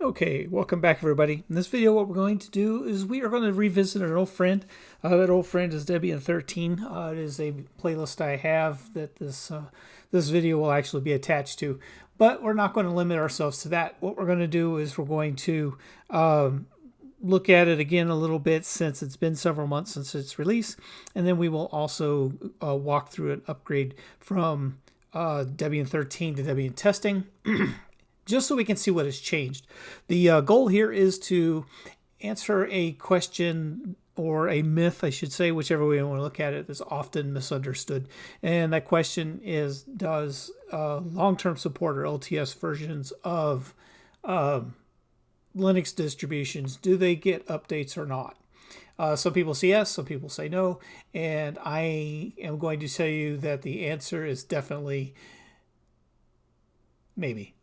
Okay, welcome back everybody. In this video what we're going to do is we are going to revisit an old friend. That old friend is Debian 13. It is a playlist I have that this video will actually be attached to. But we're not going to limit ourselves to that. What we're going to do is we're going to look at it again a little bit since it's been several months since its release. And then we will also walk through an upgrade from Debian 13 to Debian testing. Just so we can see what has changed. The goal here is to answer a question or a myth, I should say, whichever way you want to look at it, that's often misunderstood. And that question is, does long-term support or LTS versions of Linux distributions, do they get updates or not? Some people say yes, some people say no, and I am going to tell you that the answer is definitely maybe.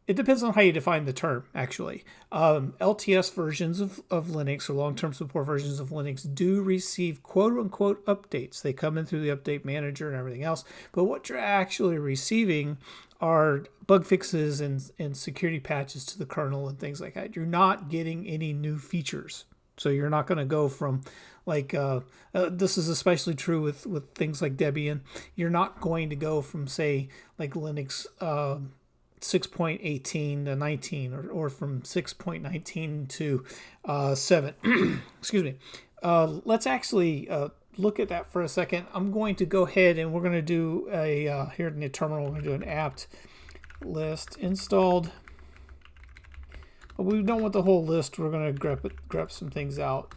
It depends on how you define the term, actually. LTS versions of Linux or long-term support versions of Linux do receive quote-unquote updates. They come in through the update manager and everything else. But what you're actually receiving are bug fixes and security patches to the kernel and things like that. You're not getting any new features. So you're not going to go from, like, this is especially true with things like Debian. You're not going to go from, say, like Linux 6.18 to 19 or from 6.19 to 7. Excuse me. Let's actually look at that for a second. I'm going to go ahead and we're going to do a, here in the terminal, we're going to do an apt list installed. But we don't want the whole list. We're going to grep some things out.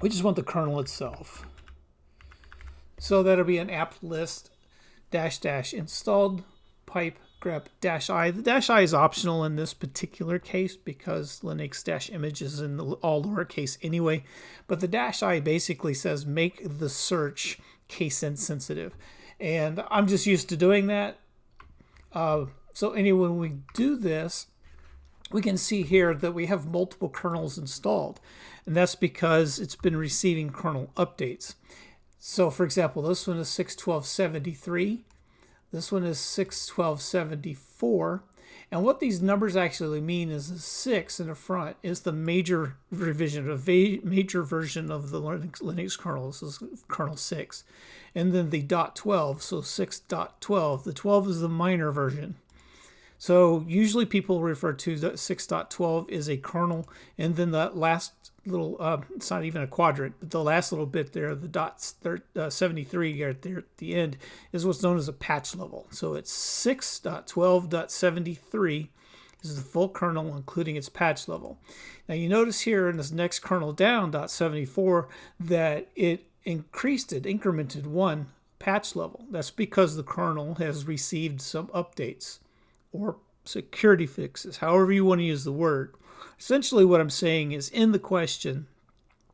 We just want the kernel itself. So that'll be an apt list -- installed pipe grep -i. The -i is optional in this particular case because Linux -image is in all lowercase anyway. But the -i basically says make the search case insensitive. And I'm just used to doing that. So anyway, when we do this, we can see here that we have multiple kernels installed. And that's because it's been receiving kernel updates. So for example, this one is 6.12.73. This one is 6.12.74. And what these numbers actually mean is the 6 in the front is the major revision, a major version of the Linux kernel. This is kernel 6. And then the .12, so 6.12. The 12 is the minor version. So usually people refer to 6.12 as a kernel, and then the last little, it's not even a quadrant, but the last little bit there, the .73 right there at the end, is what's known as a patch level. So it's 6.12.73 is the full kernel, including its patch level. Now you notice here in this next kernel down, .74, that it incremented one patch level. That's because the kernel has received some updates or security fixes, however you want to use the word. Essentially what I'm saying is, in the question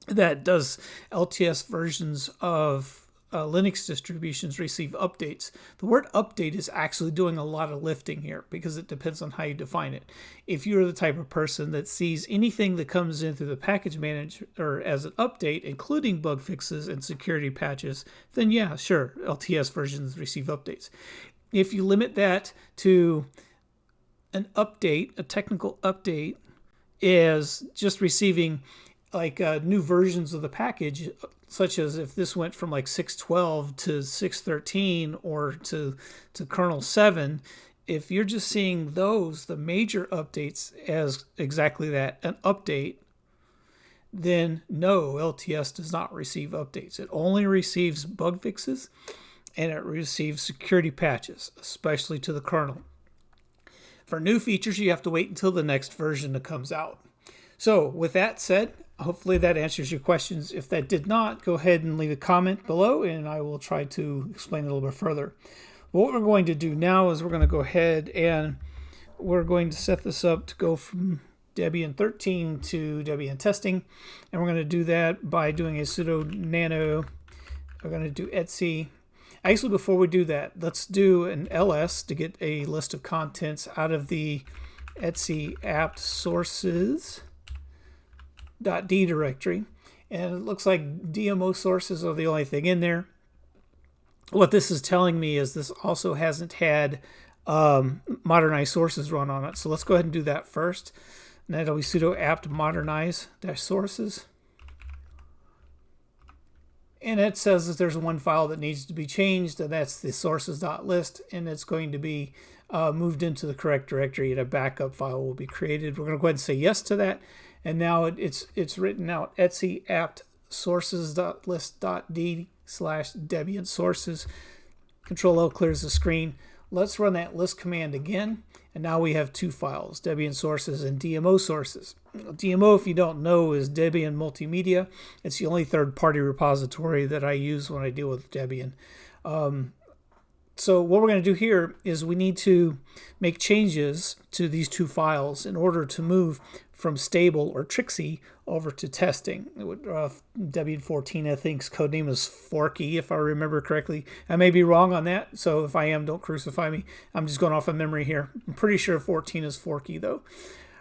that does LTS versions of Linux distributions receive updates, the word update is actually doing a lot of lifting here because it depends on how you define it. If you're the type of person that sees anything that comes in through the package manager or as an update, including bug fixes and security patches, then yeah, sure, LTS versions receive updates. If you limit that to an update, a technical update, is just receiving like new versions of the package, such as if this went from like 6.12 to 6.13 or to kernel 7, if you're just seeing those, the major updates, as exactly that, an update, then no, LTS does not receive updates. It only receives bug fixes and it receives security patches, especially to the kernel. For new features, you have to wait until the next version that comes out. So with that said, hopefully that answers your questions. If that did not, go ahead and leave a comment below and I will try to explain it a little bit further. What we're going to do now is we're going to go ahead and we're going to set this up to go from Debian 13 to Debian testing. And we're going to do that by doing a sudo nano. We're going to do etc. Actually, before we do that, let's do an ls to get a list of contents out of the etc apt sources.d directory. And it looks like DMO sources are the only thing in there. What this is telling me is this also hasn't had modernize sources run on it. So let's go ahead and do that first. And that'll be sudo apt modernize -sources. And it says that there's one file that needs to be changed, and that's the sources.list, and it's going to be moved into the correct directory, and a backup file will be created. We're going to go ahead and say yes to that, and now it's written out etc apt sources.list.d/Debian sources. Control L clears the screen. Let's run that list command again, and now we have two files, Debian sources and DMO sources. DMO, if you don't know, is Debian Multimedia. It's the only third-party repository that I use when I deal with Debian. So what we're going to do here is we need to make changes to these two files in order to move from stable or Trixie over to testing. Debian 14, I think's codename is Forky, if I remember correctly. I may be wrong on that, so if I am, don't crucify me. I'm just going off of memory here. I'm pretty sure 14 is Forky, though.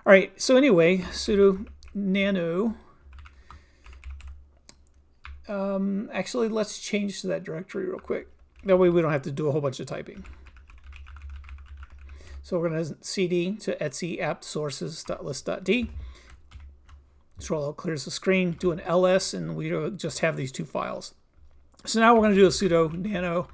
All right, so anyway, sudo nano. Actually, let's change to that directory real quick. That way we don't have to do a whole bunch of typing. So we're going to cd to etc apt sources.list.d. Control L clears the screen, do an ls, and we just have these two files. So now we're going to do a sudo nano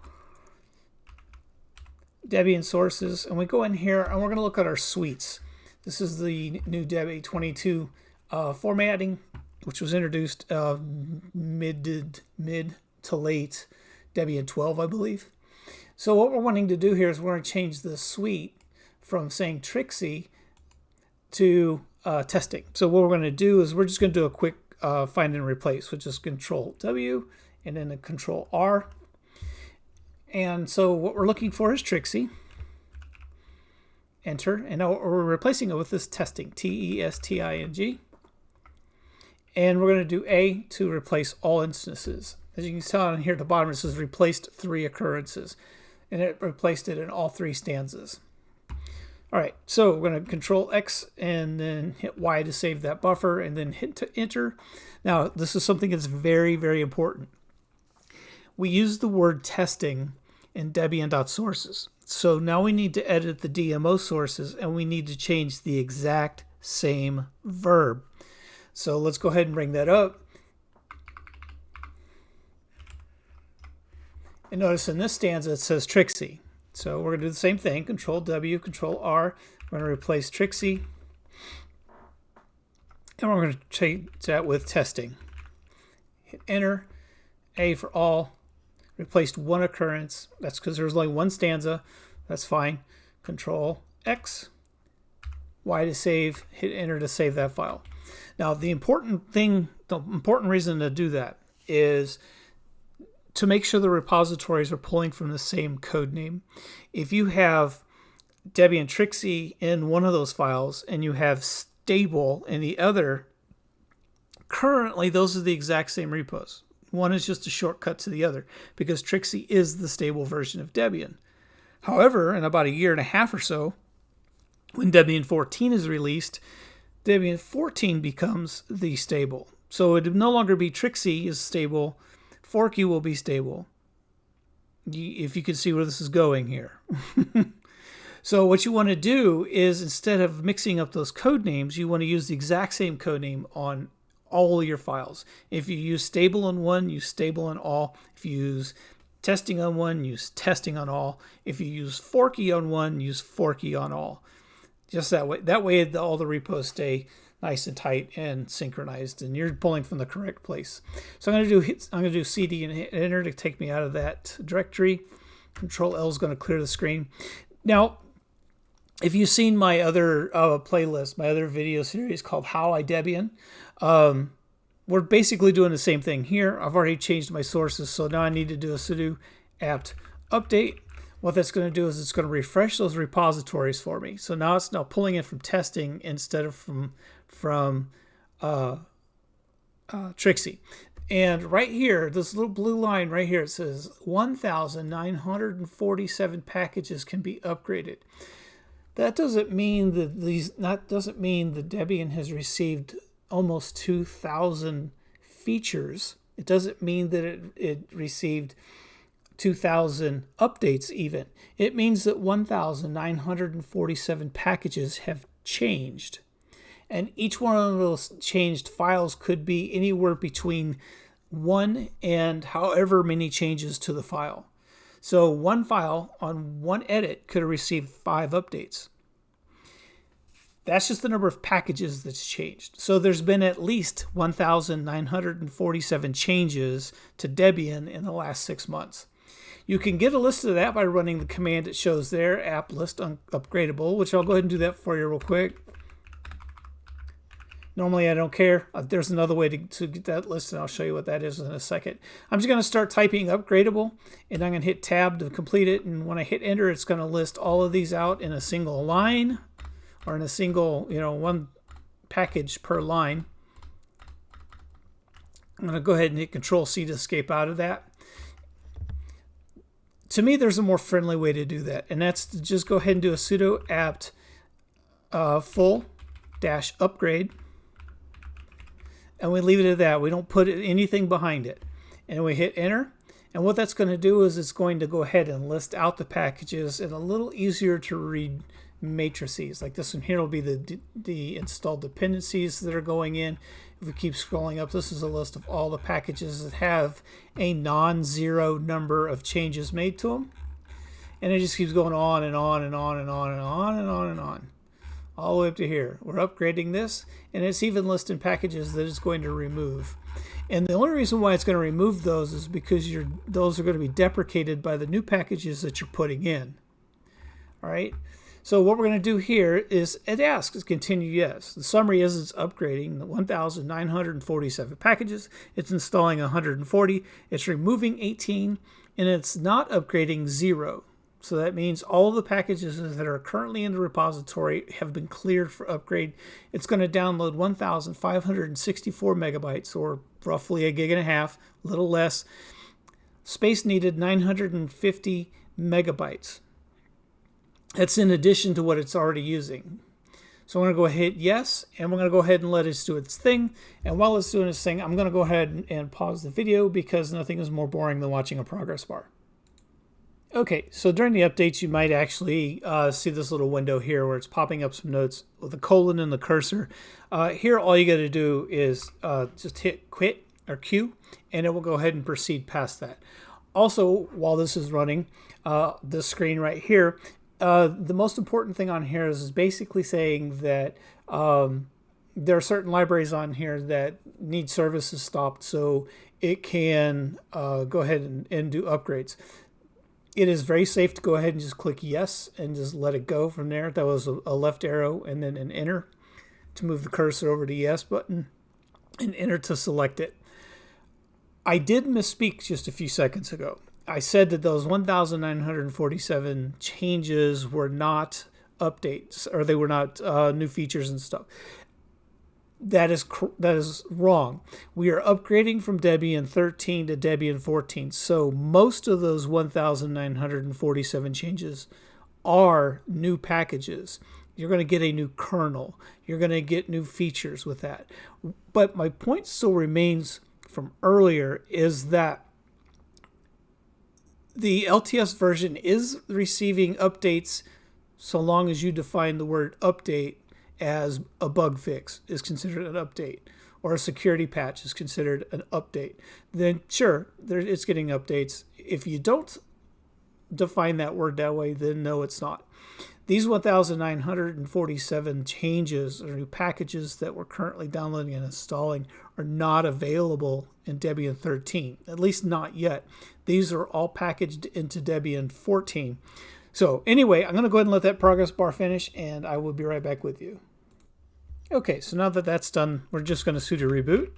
Debian sources, and we go in here and we're going to look at our suites. This is the new Debian 22 formatting, which was introduced mid to late Debian 12, I believe. So what we're wanting to do here is we're going to change the suite from saying Trixie to testing. So what we're going to do is we're just going to do a quick find and replace, which is Control W and then a Control R. And so what we're looking for is Trixie. Enter, and now we're replacing it with this testing, T-E-S-T-I-N-G. And we're going to do A to replace all instances. As you can tell on here at the bottom, it says replaced 3 occurrences, and it replaced it in all 3 stanzas. All right, so we're going to Control X and then hit Y to save that buffer, and then hit to enter. Now, this is something that's very, very important. We use the word testing in Debian.sources. So now we need to edit the DMO sources, and we need to change the exact same verb. So let's go ahead and bring that up. And notice in this stanza it says Trixie. So we're going to do the same thing, Control W, Control R. We're going to replace Trixie. And we're going to change that with testing. Hit enter, A for all. Replaced 1 occurrence. That's because there's only 1 stanza. That's fine. Control X. Y to save. Hit enter to save that file. Now the important reason to do that is to make sure the repositories are pulling from the same code name. If you have Debian Trixie in one of those files and you have stable in the other, currently those are the exact same repos. One is just a shortcut to the other because Trixie is the stable version of Debian. However, in about 1.5 years or so, when Debian 14 is released, Debian 14 becomes the stable. So it will no longer be Trixie is stable, Forky will be stable. If you can see where this is going here. So what you want to do is, instead of mixing up those code names, you want to use the exact same code name on all your files. If you use stable on one, use stable on all. If you use testing on one, use testing on all. If you use Forky on one, use Forky on all. Just that way. That way all the repos stay nice and tight and synchronized, and you're pulling from the correct place. So I'm going to do CD and hit enter to take me out of that directory. Control L is going to clear the screen. Now, if you've seen my other playlist, my other video series called How I Debian, we're basically doing the same thing here. I've already changed my sources, so now I need to do a sudo apt update. What that's going to do is it's going to refresh those repositories for me. So now it's pulling in from testing instead of from Trixie. And right here, this little blue line right here, it says 1,947 packages can be upgraded. That doesn't mean that Debian has received almost 2,000 features. It doesn't mean that it received 2,000 updates even. It means that 1,947 packages have changed. And each one of those changed files could be anywhere between 1 and however many changes to the file. So one file on one edit could have received 5 updates. That's just the number of packages that's changed. So there's been at least 1,947 changes to Debian in the last 6 months. You can get a list of that by running the command it shows there, app list upgradable, which I'll go ahead and do that for you real quick. Normally I don't care. There's another way to get that list, and I'll show you what that is in a second. I'm just going to start typing upgradable, and I'm going to hit tab to complete it. And when I hit enter, it's going to list all of these out in a single line, or in a single, one package per line. I'm going to go ahead and hit Control-C to escape out of that. To me, there's a more friendly way to do that, and that's to just go ahead and do a sudo apt full-upgrade, and we leave it at that. We don't put anything behind it, and we hit enter. And what that's going to do is it's going to go ahead and list out the packages in a little easier to read matrices. Like this one here will be the installed dependencies that are going in. If we keep scrolling up, this is a list of all the packages that have a non-zero number of changes made to them. And it just keeps going on and on and on and on and on and on and on. All the way up to here. We're upgrading this, and it's even listing packages that it's going to remove. And the only reason why it's going to remove those is because those are going to be deprecated by the new packages that you're putting in. All right. So what we're going to do here is it asks, continue yes. The summary is it's upgrading the 1,947 packages. It's installing 140. It's removing 18, and it's not upgrading 0. So that means all of the packages that are currently in the repository have been cleared for upgrade. It's going to download 1,564 megabytes, or roughly 1.5 gigs, a little less. Space needed 950 megabytes. That's in addition to what it's already using. So I'm going to go ahead, yes, and we're going to go ahead and let it do its thing. And while it's doing its thing, I'm going to go ahead and pause the video because nothing is more boring than watching a progress bar. Okay, so during the updates, you might actually see this little window here where it's popping up some notes with a colon and the cursor. Here, all you got to do is just hit quit or Q, and it will go ahead and proceed past that. Also, while this is running, this screen right here, the most important thing on here is basically saying that there are certain libraries on here that need services stopped, so it can go ahead and do upgrades. It is very safe to go ahead and just click yes and just let it go from there. That was a left arrow and then an enter to move the cursor over to yes button and enter to select it. I did misspeak just a few seconds ago. I said that those 1,947 changes were not updates, or they were not new features and stuff. That is wrong. We are upgrading from Debian 13 to Debian 14. So most of those 1,947 changes are new packages. You're going to get a new kernel. You're going to get new features with that. But my point still remains from earlier is that the LTS version is receiving updates so long as you define the word update as a bug fix is considered an update, or a security patch is considered an update. Then sure, it's getting updates. If you don't define that word that way, then no, it's not. These 1,947 changes or new packages that we're currently downloading and installing are not available in Debian 13, at least not yet. These are all packaged into Debian 14. So anyway, I'm going to go ahead and let that progress bar finish, and I will be right back with you. Okay, so now that that's done, we're just going to sudo reboot.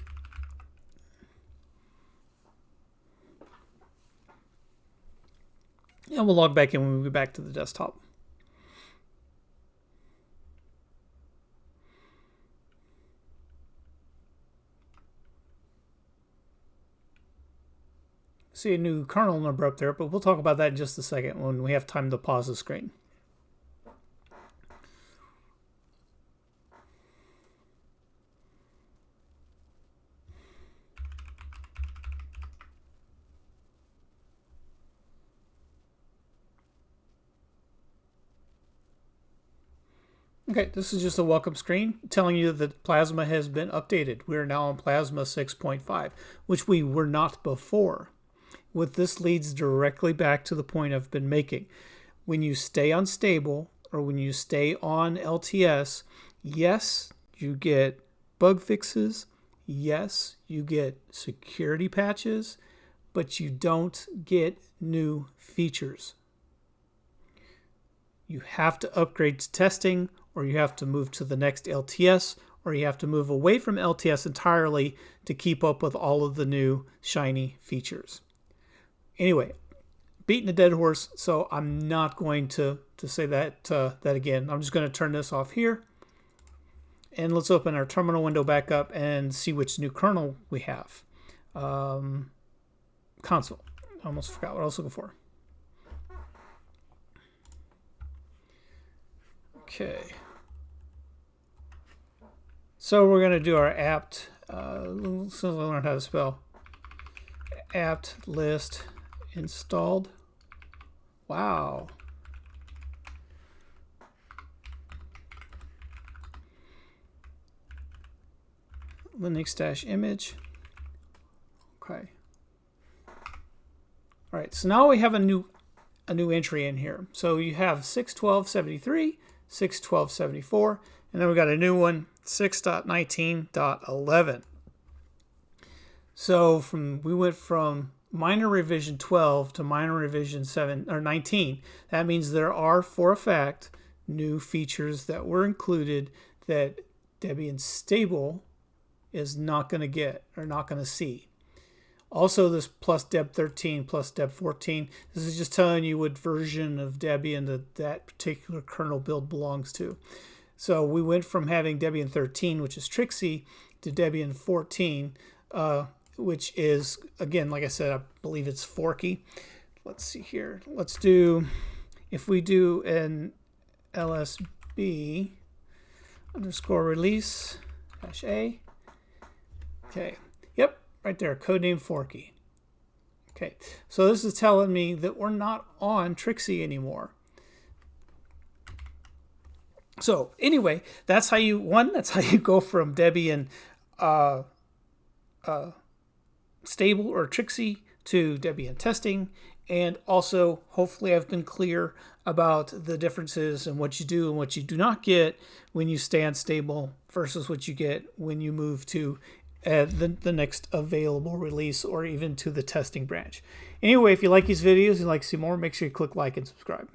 And we'll log back in when we get back to the desktop. See a new kernel number up there, but we'll talk about that in just a second when we have time to pause the screen. Okay, this is just a welcome screen telling you that Plasma has been updated. We are now on Plasma 6.5, which we were not before. What this leads directly back to the point I've been making. When you stay unstable or when you stay on LTS, yes, you get bug fixes. Yes, you get security patches, but you don't get new features. You have to upgrade to testing, or you have to move to the next LTS, or you have to move away from LTS entirely to keep up with all of the new shiny features. Anyway, beating a dead horse, so I'm not going to say that again. I'm just going to turn this off here. And let's open our terminal window back up and see which new kernel we have. Console. I almost forgot what I was looking for. Okay. So we're going to do our apt, since I learned how to spell, apt list installed. Wow. Linux-image. Okay. All right, so now we have a new entry in here. So you have 6.12.73, 6.12.74, and then we got a new one, 6.19.11. So we went from minor revision 12 to minor revision 19. That means there are, for a fact, new features that were included that Debian stable is not going to get or not going to see. Also, this plus Deb 13 plus Deb 14, this is just telling you what version of Debian that particular kernel build belongs to. So we went from having Debian 13, which is Trixie, to Debian 14, which is, again, like I said, I believe it's Forky. Let's see here. Let's do, if we do an LSB underscore release -a. Okay. Yep. Right there. Codename Forky. Okay. So this is telling me that we're not on Trixie anymore. So anyway, that's how you go from Debian stable or Trixie to Debian testing. And also, hopefully I've been clear about the differences and what you do and what you do not get when you stay unstable versus what you get when you move to the next available release or even to the testing branch. Anyway, if you like these videos and like to see more, make sure you click like and subscribe.